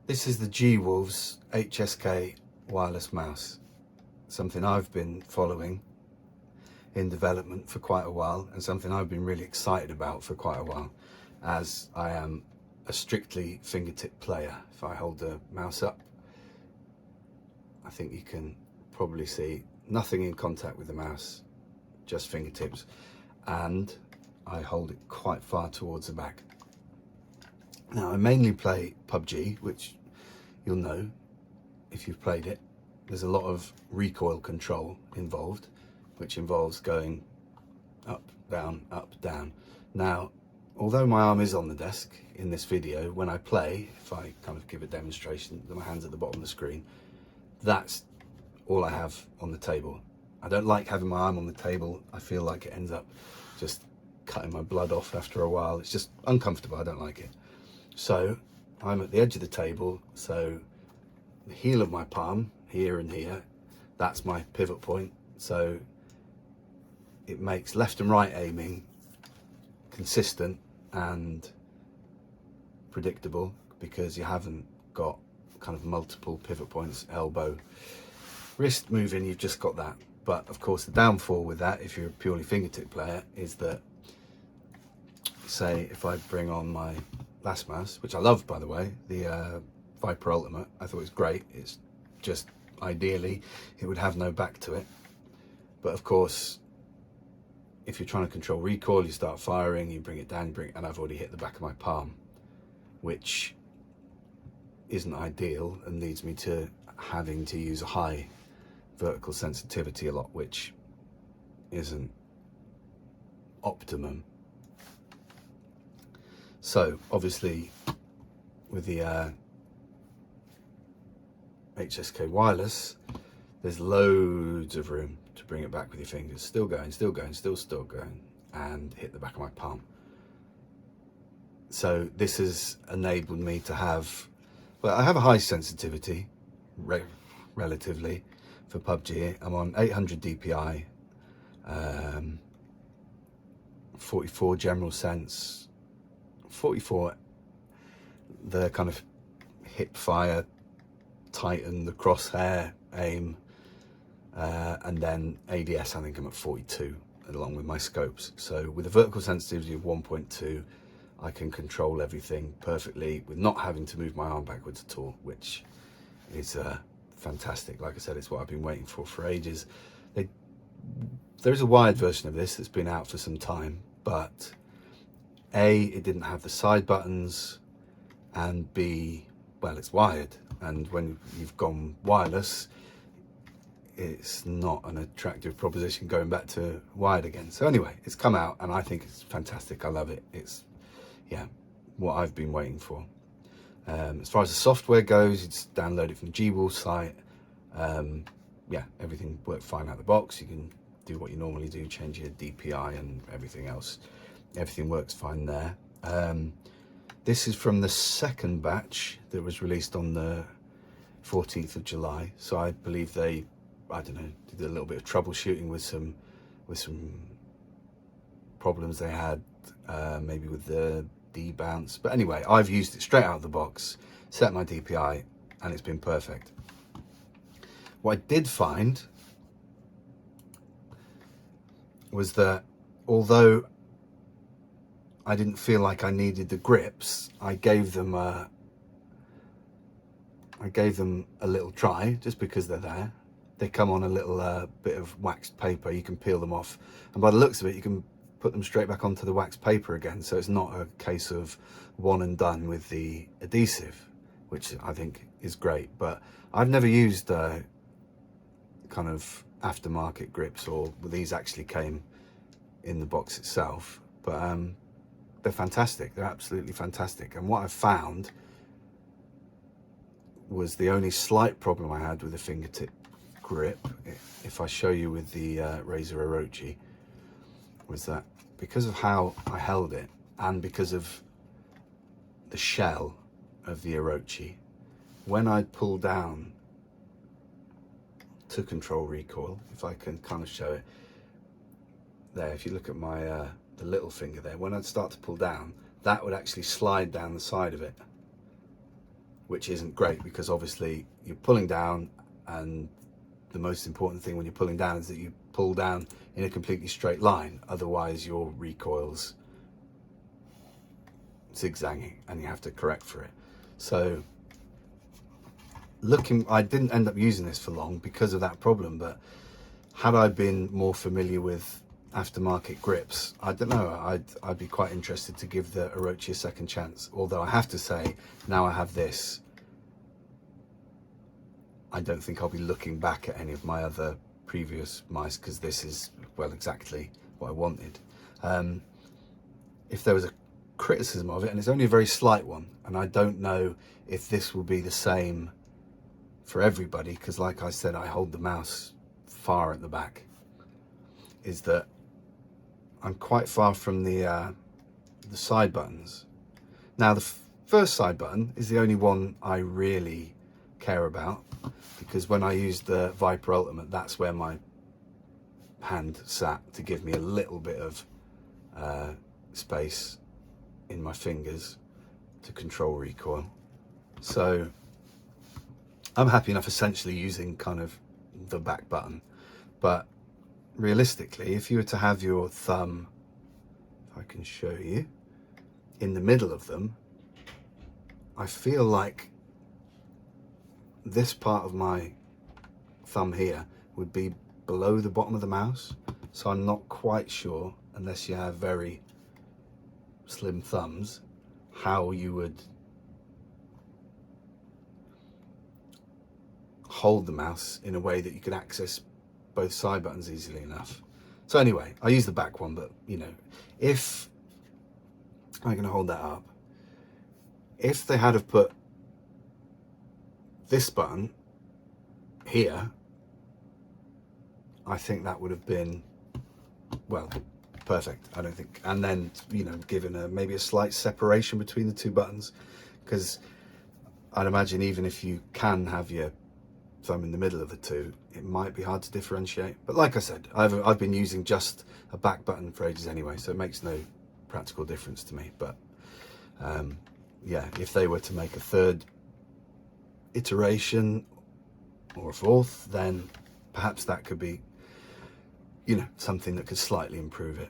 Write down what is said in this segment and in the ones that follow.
This is the G-Wolves HSK wireless mouse, something I've been following in development for quite a while, and something I've been really excited about for quite a while, as I am a strictly fingertip player. If I hold the mouse up, I think you can probably see nothing in contact with the mouse, just fingertips, and I hold it quite far towards the back. Now, I mainly play PUBG, which you'll know if you've played it. There's a lot of recoil control involved, which involves going up, down, up, down. Now, although my arm is on the desk in this video, when I play, if I kind of give a demonstration, my hand's at the bottom of the screen, that's all I have on the table. I don't like having my arm on the table. I feel like it ends up just cutting my blood off after a while. It's just uncomfortable. I don't like it. So I'm at the edge of the table, so the heel of my palm, here and here, that's my pivot point. So it makes left and right aiming consistent and predictable, because you haven't got kind of multiple pivot points, elbow, wrist moving, you've just got that. But of course the downfall with that, if you're a purely fingertip player, is that, say if I bring on my last mouse, which I love by the way, the Viper Ultimate, I thought it was great. It's just ideally it would have no back to it, but of course if you're trying to control recoil, you start firing, you bring it down, and I've already hit the back of my palm, which isn't ideal and leads me to having to use a high vertical sensitivity a lot, which isn't optimum. So obviously with the HSK wireless, there's loads of room to bring it back with your fingers. Still going, still going, still going, and hit the back of my palm. So this has enabled me to have, well, I have a high sensitivity, relatively, for PUBG. I'm on 800 DPI, 44 general sense, 44 the kind of hip fire, tighten, the crosshair aim, and then ADS I think I'm at 42 along with my scopes. So with a vertical sensitivity of 1.2, I can control everything perfectly with not having to move my arm backwards at all, which is fantastic. Like I said, it's what I've been waiting for ages. There's a wired version of this that's been out for some time, but A, it didn't have the side buttons, and B, well, it's wired, and when you've gone wireless, it's not an attractive proposition going back to wired again. So anyway, it's come out and I think it's fantastic. I love it. It's, yeah, what I've been waiting for. As far as the software goes, you just download it from the G-Wolves site. Yeah, everything worked fine out of the box. You can do what you normally do, change your DPI and everything else. Everything works fine there. This is from the second batch that was released on the 14th of July. So I believe they, I don't know, did a little bit of troubleshooting with some problems they had, maybe with the D-bounce. But anyway, I've used it straight out of the box, set my DPI, and it's been perfect. What I did find was that although I didn't feel like I needed the grips, I gave them a little try, just because they're there. They come on a little bit of waxed paper. You can peel them off, and by the looks of it, you can put them straight back onto the waxed paper again. So it's not a case of one and done with the adhesive, which I think is great. But I've never used kind of aftermarket grips, or well, these actually came in the box itself. But they're fantastic. They're absolutely fantastic. And what I found was the only slight problem I had with the fingertip grip, if I show you with the Razer Orochi, was that because of how I held it and because of the shell of the Orochi, when I pull down to control recoil, if I can kind of show it there, if you look at my the little finger there, when I'd start to pull down, that would actually slide down the side of it. which isn't great because obviously you're pulling down, and the most important thing when you're pulling down is that you pull down in a completely straight line, otherwise your recoil's zigzagging and you have to correct for it. So I didn't end up using this for long because of that problem, but had I been more familiar with aftermarket grips, I don't know, I'd be quite interested to give the Orochi a second chance. Although I have to say, now I have this, I don't think I'll be looking back at any of my other previous mice, because this is, well, exactly what I wanted. If there was a criticism of it, and it's only a very slight one, and I don't know if this will be the same for everybody, because like I said, I hold the mouse far at the back, is that I'm quite far from the side buttons. Now the first side button is the only one I really care about, because when I used the Viper Ultimate, that's where my hand sat to give me a little bit of space in my fingers to control recoil. So I'm happy enough essentially using kind of the back button. But realistically, if you were to have your thumb, if I can show you, in the middle of them, I feel like this part of my thumb here would be below the bottom of the mouse. So I'm not quite sure, unless you have very slim thumbs, how you would hold the mouse in a way that you could access both side buttons easily enough. So anyway, I use the back one, but you know, if I'm going to hold that up, if they had have put this button here, I think that would have been, well, perfect, I don't think. And then, you know, given maybe a slight separation between the two buttons, because I'd imagine even if you can have your thumb in the middle of the two, it might be hard to differentiate. But like I said, I've been using just a back button for ages anyway, so it makes no practical difference to me. But yeah, if they were to make a third iteration or a fourth, then perhaps that could be, you know, something that could slightly improve it.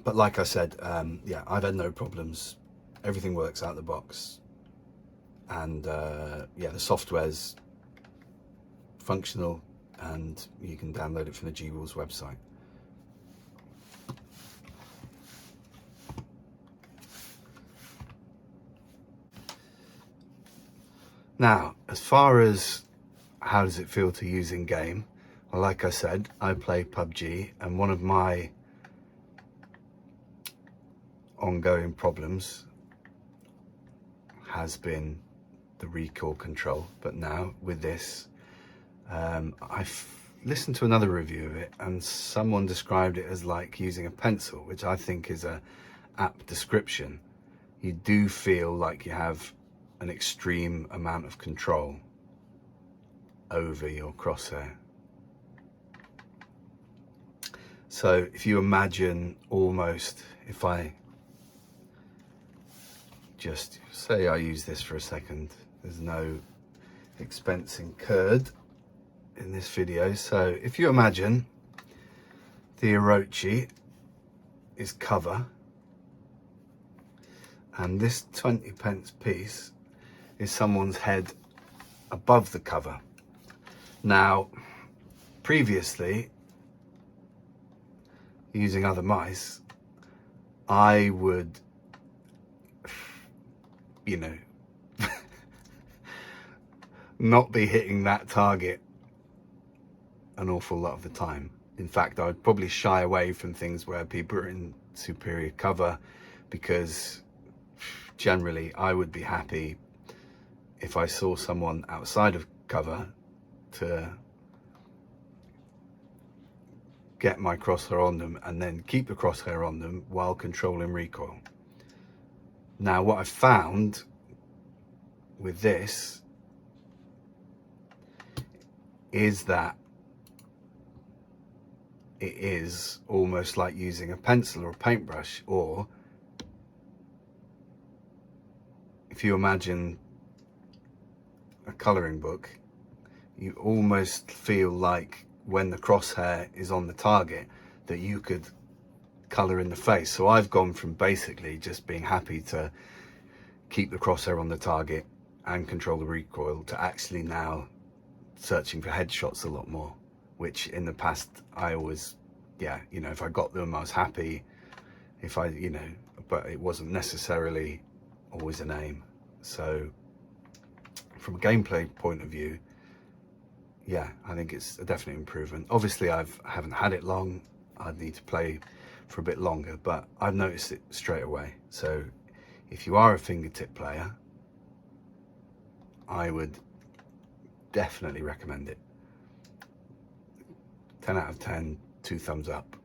But like I said, yeah, I've had no problems. Everything works out of the box, and yeah, the software's functional, and you can download it from the G-Rules website. Now, as far as how does it feel to use in game, well, like I said, I play PUBG, and one of my ongoing problems has been the recoil control. But now with this, I've listened to another review of it, and someone described it as like using a pencil, which I think is a apt description. You do feel like you have an extreme amount of control over your crosshair. So if you imagine almost, if I just say I use this for a second, there's no expense incurred in this video. So if you imagine the Orochi is cover, and this 20p piece is someone's head above the cover. Now, previously, using other mice, I would, you know, not be hitting that target an awful lot of the time. In fact, I would probably shy away from things where people are in superior cover, because generally I would be happy if I saw someone outside of cover to get my crosshair on them and then keep the crosshair on them while controlling recoil. Now, what I've found with this is that it is almost like using a pencil or a paintbrush, or if you imagine a colouring book, you almost feel like when the crosshair is on the target that you could colour in the face. So I've gone from basically just being happy to keep the crosshair on the target and control the recoil to actually now searching for headshots a lot more, which in the past I always, yeah, you know, if I got them I was happy, if I, you know, but it wasn't necessarily always an aim. So from a gameplay point of view, yeah, I think it's a definite improvement. Obviously I haven't had it long, I'd need to play for a bit longer, but I've noticed it straight away. So if you are a fingertip player, I would definitely recommend it. 10 out of 10, 2 thumbs up.